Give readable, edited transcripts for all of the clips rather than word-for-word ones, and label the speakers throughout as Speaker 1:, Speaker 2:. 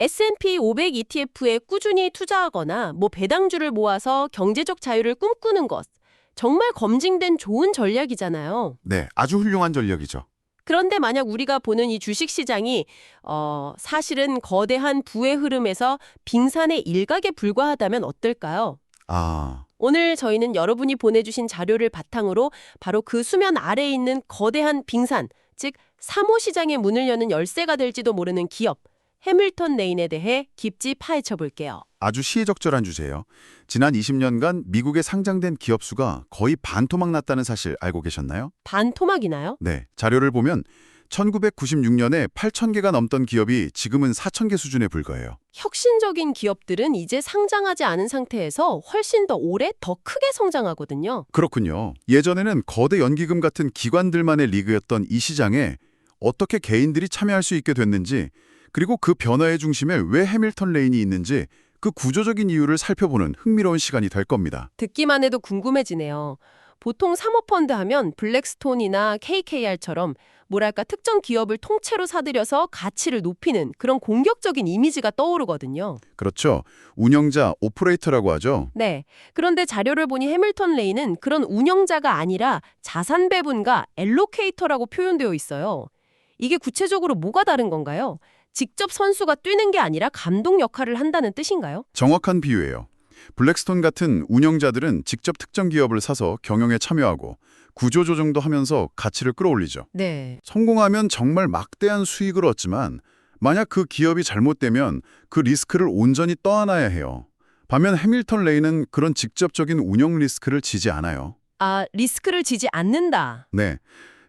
Speaker 1: S&P 500 ETF에 꾸준히 투자하거나 배당주를 모아서 경제적 자유를 꿈꾸는 것. 정말 검증된 좋은 전략이잖아요.
Speaker 2: 네, 아주 훌륭한 전략이죠.
Speaker 1: 그런데 만약 우리가 보는 이 주식시장이 사실은 거대한 부의 흐름에서 빙산의 일각에 불과하다면 어떨까요?
Speaker 2: 아,
Speaker 1: 오늘 저희는 여러분이 보내주신 자료를 바탕으로 바로 그 수면 아래에 있는 거대한 빙산, 즉 사모시장의 문을 여는 열쇠가 될지도 모르는 기업, 해밀턴 레인에 대해 깊이 파헤쳐 볼게요.
Speaker 2: 아주 시의적절한 주제예요. 지난 20년간 미국에 상장된 기업 수가 거의 반토막 났다는 사실 알고 계셨나요?
Speaker 1: 반토막이나요?
Speaker 2: 네, 자료를 보면 1996년에 8,000개가 넘던 기업이 지금은 4,000개 수준에 불과해요.
Speaker 1: 혁신적인 기업들은 이제 상장하지 않은 상태에서 훨씬 더 오래, 더 크게 성장하거든요.
Speaker 2: 그렇군요. 예전에는 거대 연기금 같은 기관들만의 리그였던 이 시장에 어떻게 개인들이 참여할 수 있게 됐는지, 그리고 그 변화의 중심에 왜 해밀턴 레인이 있는지 그 구조적인 이유를 살펴보는 흥미로운 시간이 될 겁니다.
Speaker 1: 듣기만 해도 궁금해지네요. 보통 사모펀드 하면 블랙스톤이나 KKR처럼 뭐랄까 특정 기업을 통째로 사들여서 가치를 높이는 그런 공격적인 이미지가 떠오르거든요.
Speaker 2: 그렇죠. 운영자, 오퍼레이터라고 하죠.
Speaker 1: 네. 그런데 자료를 보니 해밀턴 레인은 그런 운영자가 아니라 자산 배분가 엘로케이터라고 표현되어 있어요. 이게 구체적으로 뭐가 다른 건가요? 직접 선수가 뛰는 게 아니라 감독 역할을 한다는 뜻인가요?
Speaker 2: 정확한 비유예요. 블랙스톤 같은 운영자들은 직접 특정 기업을 사서 경영에 참여하고 구조조정도 하면서 가치를 끌어올리죠.
Speaker 1: 네.
Speaker 2: 성공하면 정말 막대한 수익을 얻지만 만약 그 기업이 잘못되면 그 리스크를 온전히 떠안아야 해요. 반면 해밀턴 레인은 그런 직접적인 운영 리스크를 지지 않아요.
Speaker 1: 아, 리스크를 지지 않는다.
Speaker 2: 네.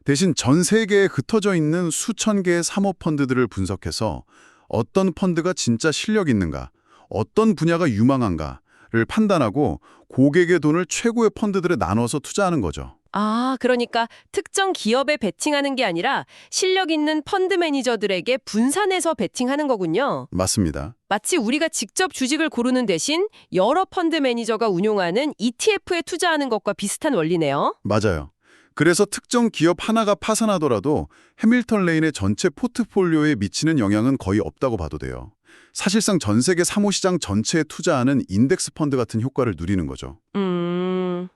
Speaker 2: 대신 전 세계에 흩어져 있는 수천 개의 사모펀드들을 분석해서 어떤 펀드가 진짜 실력 있는가, 어떤 분야가 유망한가를 판단하고 고객의 돈을 최고의 펀드들에 나눠서 투자하는 거죠.
Speaker 1: 아, 그러니까 특정 기업에 베팅하는 게 아니라 실력 있는 펀드 매니저들에게 분산해서 베팅하는 거군요.
Speaker 2: 맞습니다.
Speaker 1: 마치 우리가 직접 주식을 고르는 대신 여러 펀드 매니저가 운용하는 ETF에 투자하는 것과 비슷한 원리네요.
Speaker 2: 맞아요. 그래서 특정 기업 하나가 파산하더라도 해밀턴 레인의 전체 포트폴리오에 미치는 영향은 거의 없다고 봐도 돼요. 사실상 전 세계 사모시장 전체에 투자하는 인덱스 펀드 같은 효과를 누리는 거죠.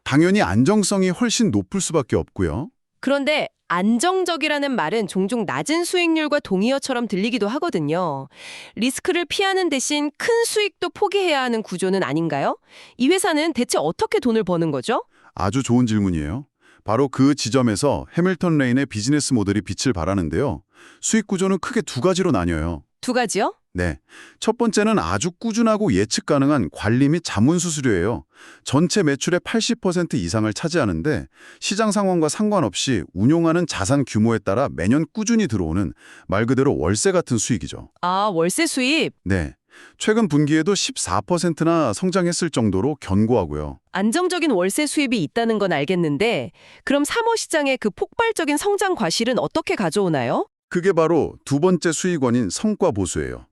Speaker 2: 당연히 안정성이 훨씬 높을 수밖에 없고요.
Speaker 1: 그런데 안정적이라는 말은 종종 낮은 수익률과 동의어처럼 들리기도 하거든요. 리스크를 피하는 대신 큰 수익도 포기해야 하는 구조는 아닌가요? 이 회사는 대체 어떻게 돈을 버는 거죠?
Speaker 2: 아주 좋은 질문이에요. 바로 그 지점에서 해밀턴 레인의 비즈니스 모델이 빛을 발하는데요. 수익 구조는 크게 두 가지로 나뉘어요.
Speaker 1: 두 가지요?
Speaker 2: 네. 첫 번째는 아주 꾸준하고 예측 가능한 관리 및 자문 수수료예요. 전체 매출의 80% 이상을 차지하는데 시장 상황과 상관없이 운용하는 자산 규모에 따라 매년 꾸준히 들어오는 말 그대로 월세 같은 수익이죠.
Speaker 1: 아, 월세 수입.
Speaker 2: 네. 최근 분기에도 14%나 성장했을 정도로 견고하고요.
Speaker 1: 안정적인 월세 수입이 있다는 건 알겠는데 그럼 사모시장의 그 폭발적인 성장 과실은 어떻게 가져오나요?
Speaker 2: 그게 바로 두 번째 수익원인 성과 보수예요.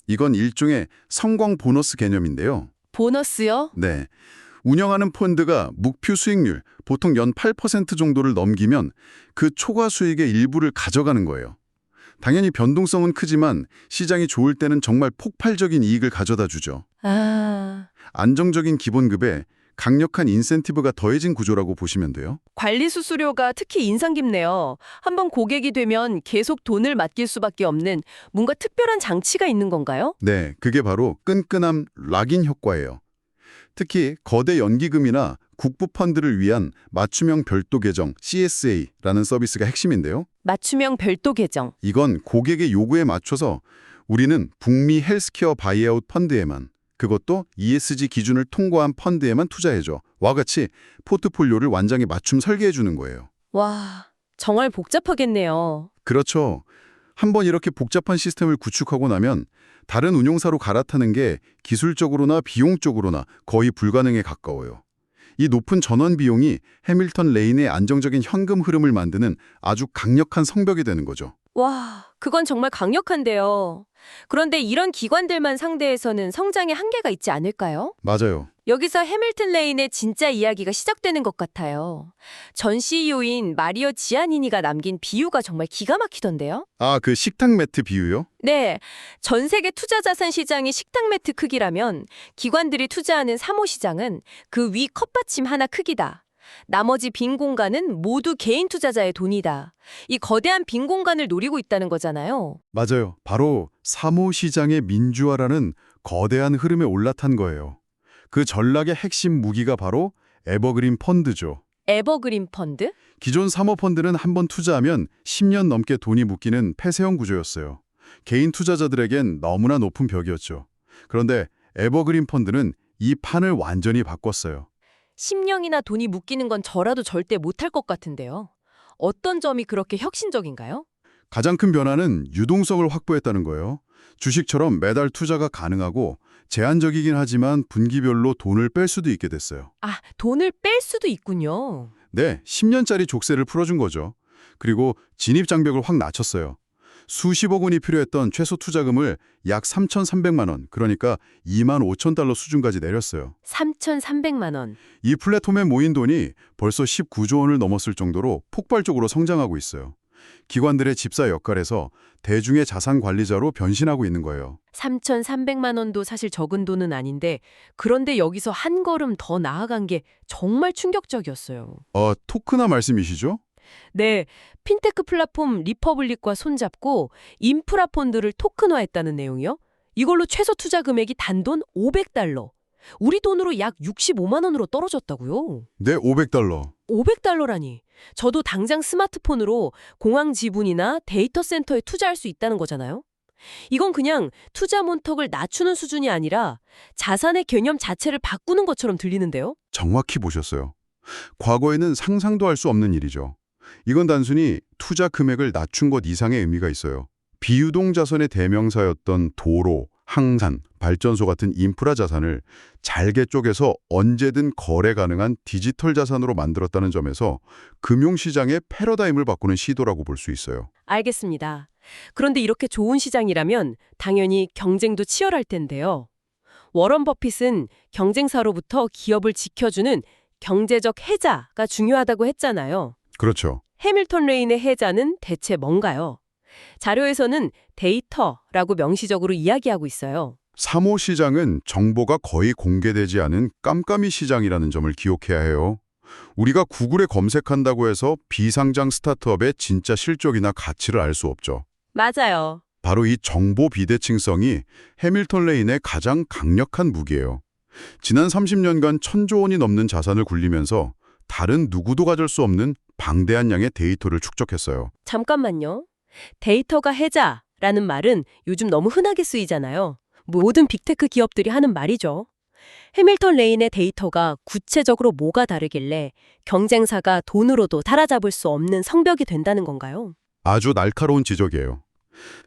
Speaker 2: 이건 일종의 성공 보너스 개념인데요.
Speaker 1: 보너스요?
Speaker 2: 네. 운영하는 펀드가 목표 수익률, 보통 연 8% 정도를 넘기면 그 초과 수익의 일부를 가져가는 거예요. 당연히 변동성은 크지만 시장이 좋을 때는 정말 폭발적인 이익을 가져다 주죠.
Speaker 1: 아,
Speaker 2: 안정적인 기본급에 강력한 인센티브가 더해진 구조라고 보시면 돼요.
Speaker 1: 관리 수수료가 특히 인상 깊네요. 한번 고객이 되면 계속 돈을 맡길 수밖에 없는 뭔가 특별한 장치가 있는 건가요?
Speaker 2: 네, 그게 바로 끈끈함 락인 효과예요. 특히 거대 연기금이나 국부 펀드를 위한 맞춤형 별도 계정 CSA라는 서비스가 핵심인데요.
Speaker 1: 맞춤형 별도 계정.
Speaker 2: 이건 고객의 요구에 맞춰서 우리는 북미 헬스케어 바이아웃 펀드에만, 그것도 ESG 기준을 통과한 펀드에만 투자해줘. 와 같이 포트폴리오를 완전히 맞춤 설계해주는 거예요.
Speaker 1: 와, 정말 복잡하겠네요.
Speaker 2: 그렇죠. 한번 이렇게 복잡한 시스템을 구축하고 나면 다른 운용사로 갈아타는 게 기술적으로나 비용적으로나 거의 불가능에 가까워요. 이 높은 전원 비용이 해밀턴 레인의 안정적인 현금 흐름을 만드는 아주 강력한 성벽이 되는 거죠.
Speaker 1: 와, 그건 정말 강력한데요. 그런데 이런 기관들만 상대해서는 성장에 한계가 있지 않을까요?
Speaker 2: 맞아요.
Speaker 3: 여기서 해밀턴 레인의 진짜 이야기가 시작되는 것 같아요. 전 CEO인 마리오 지아니니가 남긴 비유가 정말 기가 막히던데요?
Speaker 2: 아, 그 식탁 매트 비유요?
Speaker 3: 네, 전 세계 투자 자산 시장이 식탁 매트 크기라면 기관들이 투자하는 사모 시장은 그 위 컵받침 하나 크기다. 나머지 빈 공간은 모두 개인 투자자의 돈이다. 이 거대한 빈 공간을 노리고 있다는 거잖아요.
Speaker 2: 맞아요. 바로 사모시장의 민주화라는 거대한 흐름에 올라탄 거예요. 그 전략의 핵심 무기가 바로 에버그린 펀드죠.
Speaker 3: 에버그린 펀드?
Speaker 2: 기존 사모펀드는 한번 투자하면 10년 넘게 돈이 묶이는 폐쇄형 구조였어요. 개인 투자자들에겐 너무나 높은 벽이었죠. 그런데 에버그린 펀드는 이 판을 완전히 바꿨어요.
Speaker 3: 10년이나 돈이 묶이는 건 저라도 절대 못할 것 같은데요. 어떤 점이 그렇게 혁신적인가요?
Speaker 2: 가장 큰 변화는 유동성을 확보했다는 거예요. 주식처럼 매달 투자가 가능하고 제한적이긴 하지만 분기별로 돈을 뺄 수도 있게 됐어요.
Speaker 3: 아, 돈을 뺄 수도 있군요.
Speaker 2: 네, 10년짜리 족쇄를 풀어준 거죠. 그리고 진입 장벽을 확 낮췄어요. 수십억 원이 필요했던 최소 투자금을 약 3,300만 원, 그러니까 2만 5천 달러 수준까지 내렸어요.
Speaker 3: 3,300만 원.
Speaker 2: 이 플랫폼에 모인 돈이 벌써 19조 원을 넘었을 정도로 폭발적으로 성장하고 있어요. 기관들의 집사 역할에서 대중의 자산 관리자로 변신하고 있는 거예요.
Speaker 3: 3,300만 원도 사실 적은 돈은 아닌데 그런데 여기서 한 걸음 더 나아간 게 정말 충격적이었어요.
Speaker 2: 토크나 말씀이시죠?
Speaker 3: 네, 핀테크 플랫폼 리퍼블릭과 손잡고 인프라 펀드를 토큰화했다는 내용이요. 이걸로 최소 투자 금액이 단돈 500달러. 우리 돈으로 약 65만 원으로 떨어졌다고요.
Speaker 2: 네, 500달러.
Speaker 3: 500달러라니. 저도 당장 스마트폰으로 공항 지분이나 데이터 센터에 투자할 수 있다는 거잖아요. 이건 그냥 투자 문턱을 낮추는 수준이 아니라 자산의 개념 자체를 바꾸는 것처럼 들리는데요.
Speaker 2: 정확히 보셨어요. 과거에는 상상도 할 수 없는 일이죠. 이건 단순히 투자 금액을 낮춘 것 이상의 의미가 있어요. 비유동 자산의 대명사였던 도로, 항산, 발전소 같은 인프라 자산을 잘게 쪼개서 언제든 거래 가능한 디지털 자산으로 만들었다는 점에서 금융시장의 패러다임을 바꾸는 시도라고 볼 수 있어요.
Speaker 3: 알겠습니다. 그런데 이렇게 좋은 시장이라면 당연히 경쟁도 치열할 텐데요. 워런 버핏은 경쟁사로부터 기업을 지켜주는 경제적 해자가 중요하다고 했잖아요.
Speaker 2: 그렇죠.
Speaker 3: 해밀턴 레인의 해자는 대체 뭔가요? 자료에서는 데이터라고 명시적으로 이야기하고 있어요.
Speaker 2: 사모시장은 정보가 거의 공개되지 않은 깜깜이 시장이라는 점을 기억해야 해요. 우리가 구글에 검색한다고 해서 비상장 스타트업의 진짜 실적이나 가치를 알 수 없죠.
Speaker 3: 맞아요.
Speaker 2: 바로 이 정보 비대칭성이 해밀턴 레인의 가장 강력한 무기예요. 지난 30년간 1,000조 원이 넘는 자산을 굴리면서 다른 누구도 가질 수 없는 방대한 양의 데이터를 축적했어요.
Speaker 3: 잠깐만요. 데이터가 해자라는 말은 요즘 너무 흔하게 쓰이잖아요. 모든 빅테크 기업들이 하는 말이죠. 해밀턴 레인의 데이터가 구체적으로 뭐가 다르길래 경쟁사가 돈으로도 따라잡을 수 없는 성벽이 된다는 건가요?
Speaker 2: 아주 날카로운 지적이에요.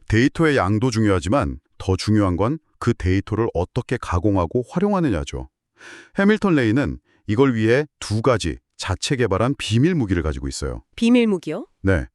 Speaker 2: 데이터의 양도 중요하지만 더 중요한 건 그 데이터를 어떻게 가공하고 활용하느냐죠. 해밀턴 레인은 이걸 위해 두 가지 자체 개발한 비밀 무기를 가지고 있어요.
Speaker 3: 비밀 무기요?
Speaker 2: 네.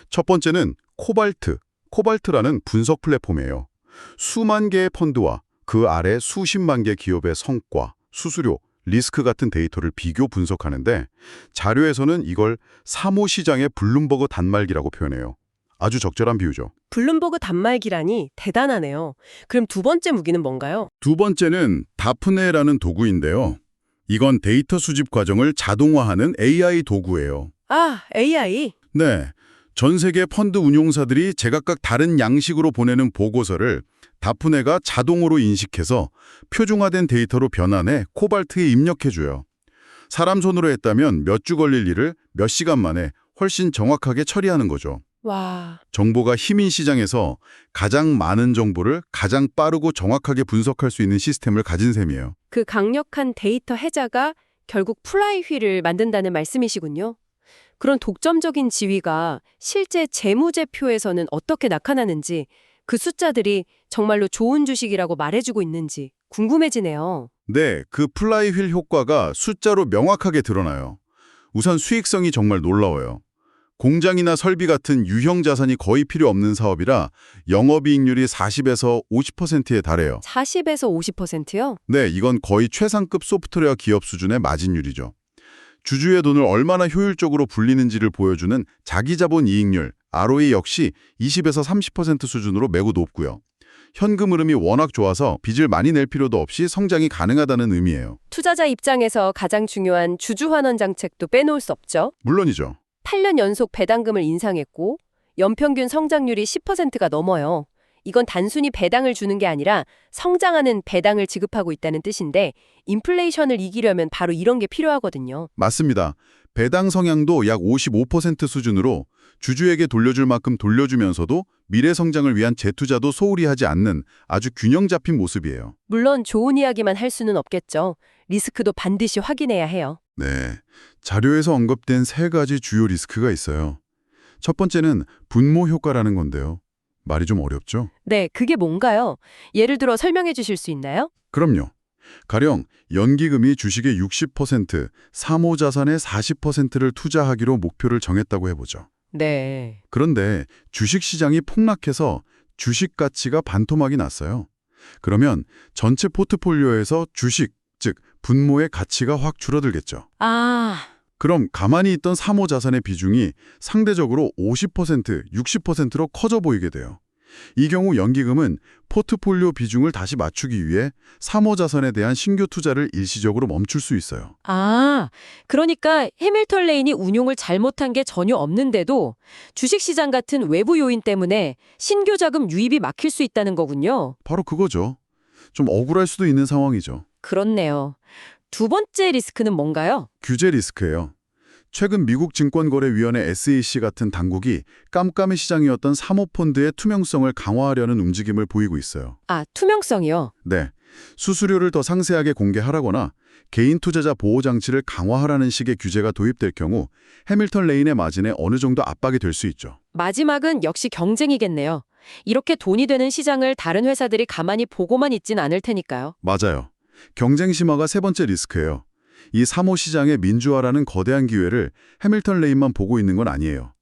Speaker 2: 첫 번째는 코발트. 코발트라는 분석 플랫폼이에요. 수만 개의 펀드와 그 아래 수십만 개 기업의 성과, 수수료, 리스크 같은 데이터를 비교 분석하는데 자료에서는 이걸 사모시장의 블룸버그 단말기라고 표현해요. 아주 적절한 비유죠.
Speaker 3: 블룸버그 단말기라니 대단하네요. 그럼 두 번째 무기는 뭔가요?
Speaker 2: 두 번째는 다프네라는 도구인데요. 이건 데이터 수집 과정을 자동화하는 AI 도구예요.
Speaker 3: 아, AI?
Speaker 2: 네. 전 세계 펀드 운용사들이 제각각 다른 양식으로 보내는 보고서를 다프네가 자동으로 인식해서 표준화된 데이터로 변환해 코발트에 입력해줘요. 사람 손으로 했다면 몇 주 걸릴 일을 몇 시간 만에 훨씬 정확하게 처리하는 거죠.
Speaker 3: 와,
Speaker 2: 정보가 힘인 시장에서 가장 많은 정보를 가장 빠르고 정확하게 분석할 수 있는 시스템을 가진 셈이에요.
Speaker 3: 그 강력한 데이터 해자가 결국 플라이휠을 만든다는 말씀이시군요. 그런 독점적인 지위가 실제 재무제표에서는 어떻게 나타나는지, 그 숫자들이 정말로 좋은 주식이라고 말해주고 있는지 궁금해지네요.
Speaker 2: 네, 그 플라이휠 효과가 숫자로 명확하게 드러나요. 우선 수익성이 정말 놀라워요. 공장이나 설비 같은 유형 자산이 거의 필요 없는 사업이라 영업이익률이 40에서 50%에 달해요.
Speaker 3: 40에서 50%요?
Speaker 2: 네, 이건 거의 최상급 소프트웨어 기업 수준의 마진율이죠. 주주의 돈을 얼마나 효율적으로 불리는지를 보여주는 자기자본 이익률, ROE 역시 20에서 30% 수준으로 매우 높고요. 현금 흐름이 워낙 좋아서 빚을 많이 낼 필요도 없이 성장이 가능하다는 의미예요.
Speaker 3: 투자자 입장에서 가장 중요한 주주 환원 정책도 빼놓을 수 없죠.
Speaker 2: 물론이죠.
Speaker 3: 8년 연속 배당금을 인상했고 연평균 성장률이 10%가 넘어요. 이건 단순히 배당을 주는 게 아니라 성장하는 배당을 지급하고 있다는 뜻인데 인플레이션을 이기려면 바로 이런 게 필요하거든요.
Speaker 2: 맞습니다. 배당 성향도 약 55% 수준으로 주주에게 돌려줄 만큼 돌려주면서도 미래 성장을 위한 재투자도 소홀히 하지 않는 아주 균형 잡힌 모습이에요.
Speaker 3: 물론 좋은 이야기만 할 수는 없겠죠. 리스크도 반드시 확인해야 해요.
Speaker 2: 네, 자료에서 언급된 3가지 주요 리스크가 있어요. 첫 번째는 분모 효과라는 건데요. 말이 좀 어렵죠?
Speaker 3: 네, 그게 뭔가요? 예를 들어 설명해 주실 수 있나요?
Speaker 2: 그럼요. 가령 연기금이 주식의 60%, 사모자산의 40%를 투자하기로 목표를 정했다고 해보죠.
Speaker 3: 네.
Speaker 2: 그런데 주식시장이 폭락해서 주식 가치가 반토막이 났어요. 그러면 전체 포트폴리오에서 주식, 즉 분모의 가치가 확 줄어들겠죠. 그럼 가만히 있던 사모자산의 비중이 상대적으로 50%, 60%로 커져 보이게 돼요. 이 경우 연기금은 포트폴리오 비중을 다시 맞추기 위해 사모자산에 대한 신규 투자를 일시적으로 멈출 수 있어요.
Speaker 3: 그러니까 해밀턴 레인이 운용을 잘못한 게 전혀 없는데도 주식시장 같은 외부 요인 때문에 신규 자금 유입이 막힐 수 있다는 거군요.
Speaker 2: 바로 그거죠. 좀 억울할 수도 있는 상황이죠.
Speaker 3: 그렇네요. 두 번째 리스크는 뭔가요?
Speaker 2: 규제 리스크예요. 최근 미국 증권거래위원회 SEC 같은 당국이 깜깜이 시장이었던 사모펀드의 투명성을 강화하려는 움직임을 보이고 있어요.
Speaker 3: 투명성이요.
Speaker 2: 네, 수수료를 더 상세하게 공개하라거나 개인 투자자 보호 장치를 강화하라는 식의 규제가 도입될 경우 해밀턴 레인의 마진에 어느 정도 압박이 될 수 있죠.
Speaker 3: 마지막은 역시 경쟁이겠네요. 이렇게 돈이 되는 시장을 다른 회사들이 가만히 보고만 있진 않을 테니까요.
Speaker 2: 맞아요. 경쟁 심화가 3번째 리스크예요. 이 사모 시장의 민주화라는 거대한 기회를 해밀턴 레인만 보고 있는 건 아니에요.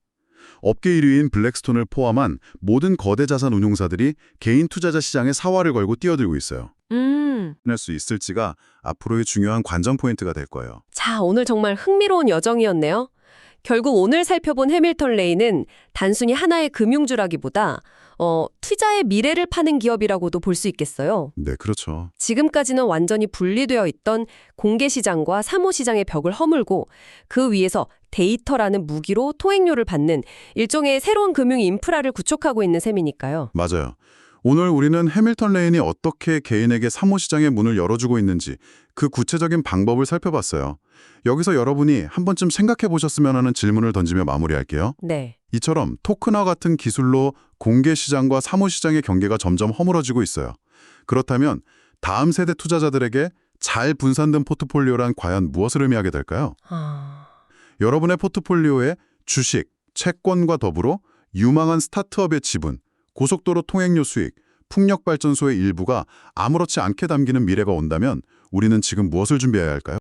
Speaker 2: 업계 1위인 블랙스톤을 포함한 모든 거대 자산 운용사들이 개인 투자자 시장에 사활을 걸고 뛰어들고 있어요. 할 수 있을지가 앞으로의 중요한 관전 포인트가 될 거예요.
Speaker 1: 자, 오늘 정말 흥미로운 여정이었네요. 결국 오늘 살펴본 해밀턴 레인은 단순히 하나의 금융주라기보다 투자의 미래를 파는 기업이라고도 볼 수 있겠어요.
Speaker 2: 네, 그렇죠.
Speaker 1: 지금까지는 완전히 분리되어 있던 공개시장과 사모시장의 벽을 허물고 그 위에서 데이터라는 무기로 토행료를 받는 일종의 새로운 금융 인프라를 구축하고 있는 셈이니까요.
Speaker 2: 맞아요. 오늘 우리는 해밀턴 레인이 어떻게 개인에게 사모시장의 문을 열어주고 있는지 그 구체적인 방법을 살펴봤어요. 여기서 여러분이 한 번쯤 생각해 보셨으면 하는 질문을 던지며 마무리할게요.
Speaker 1: 네.
Speaker 2: 이처럼 토큰화 같은 기술로 공개시장과 사모시장의 경계가 점점 허물어지고 있어요. 그렇다면 다음 세대 투자자들에게 잘 분산된 포트폴리오란 과연 무엇을 의미하게 될까요? 여러분의 포트폴리오에 주식, 채권과 더불어 유망한 스타트업의 지분, 고속도로 통행료 수익, 풍력발전소의 일부가 아무렇지 않게 담기는 미래가 온다면 우리는 지금 무엇을 준비해야 할까요?